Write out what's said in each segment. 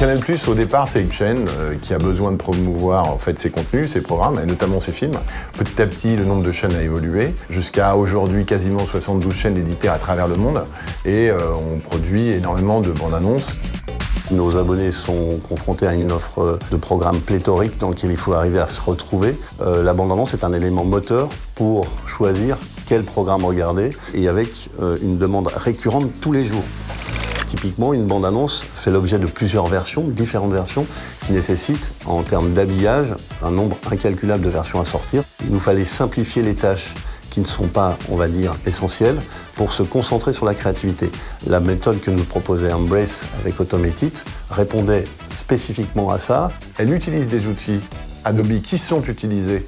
Canal+, au départ, c'est une chaîne qui a besoin de promouvoir en fait ses contenus, ses programmes, et notamment ses films. Petit à petit, le nombre de chaînes a évolué, jusqu'à aujourd'hui quasiment 72 chaînes éditées à travers le monde, et on produit énormément de bandes annonces. Nos abonnés sont confrontés à une offre de programmes pléthoriques dans lequel il faut arriver à se retrouver. La bande-annonce est un élément moteur pour choisir quel programme regarder et avec une demande récurrente tous les jours. Typiquement, une bande-annonce fait l'objet de plusieurs versions, différentes versions, qui nécessitent, en termes d'habillage, un nombre incalculable de versions à sortir. Il nous fallait simplifier les tâches qui ne sont pas, on va dire, essentielles, pour se concentrer sur la créativité. La méthode que nous proposait Embrace avec Automated répondait spécifiquement à ça. Elle utilise des outils Adobe qui sont utilisés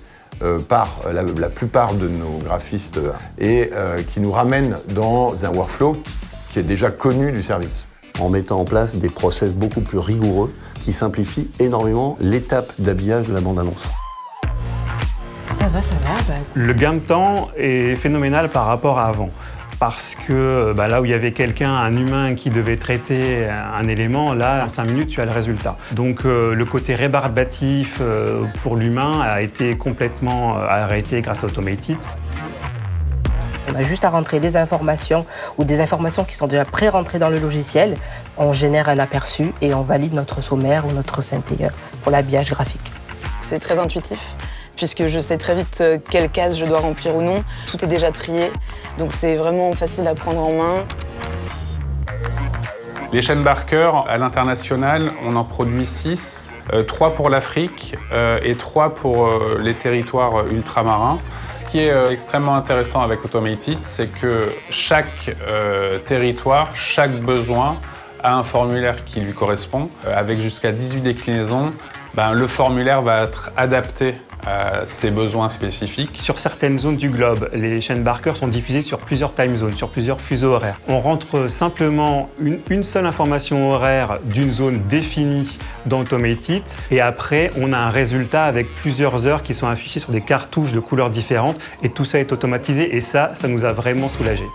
par la plupart de nos graphistes et qui nous ramènent dans un workflow qui est déjà connu du service. En mettant en place des process beaucoup plus rigoureux qui simplifient énormément l'étape d'habillage de la bande-annonce. Ça va. Le gain de temps est phénoménal par rapport à avant. Parce que là où il y avait un humain qui devait traiter un élément, là, en 5 minutes, tu as le résultat. Donc le côté rébarbatif pour l'humain a été complètement arrêté grâce à Automated. On a juste à rentrer des informations ou des informations qui sont déjà pré-rentrées dans le logiciel. On génère un aperçu et on valide notre sommaire ou notre synthé pour l'habillage graphique. C'est très intuitif, puisque je sais très vite quelle case je dois remplir ou non. Tout est déjà trié, donc c'est vraiment facile à prendre en main. Les chaînes Barker, à l'international, on en produit 6, 3 pour l'Afrique et 3 pour les territoires ultramarins. Ce qui est extrêmement intéressant avec Automated, c'est que chaque territoire, chaque besoin a un formulaire qui lui correspond. Avec jusqu'à 18 déclinaisons, le formulaire va être adapté à ses besoins spécifiques. Sur certaines zones du globe, les chaînes Barker sont diffusées sur plusieurs time zones, sur plusieurs fuseaux horaires. On rentre simplement une seule information horaire d'une zone définie dans Automated et après on a un résultat avec plusieurs heures qui sont affichées sur des cartouches de couleurs différentes et tout ça est automatisé et ça nous a vraiment soulagés.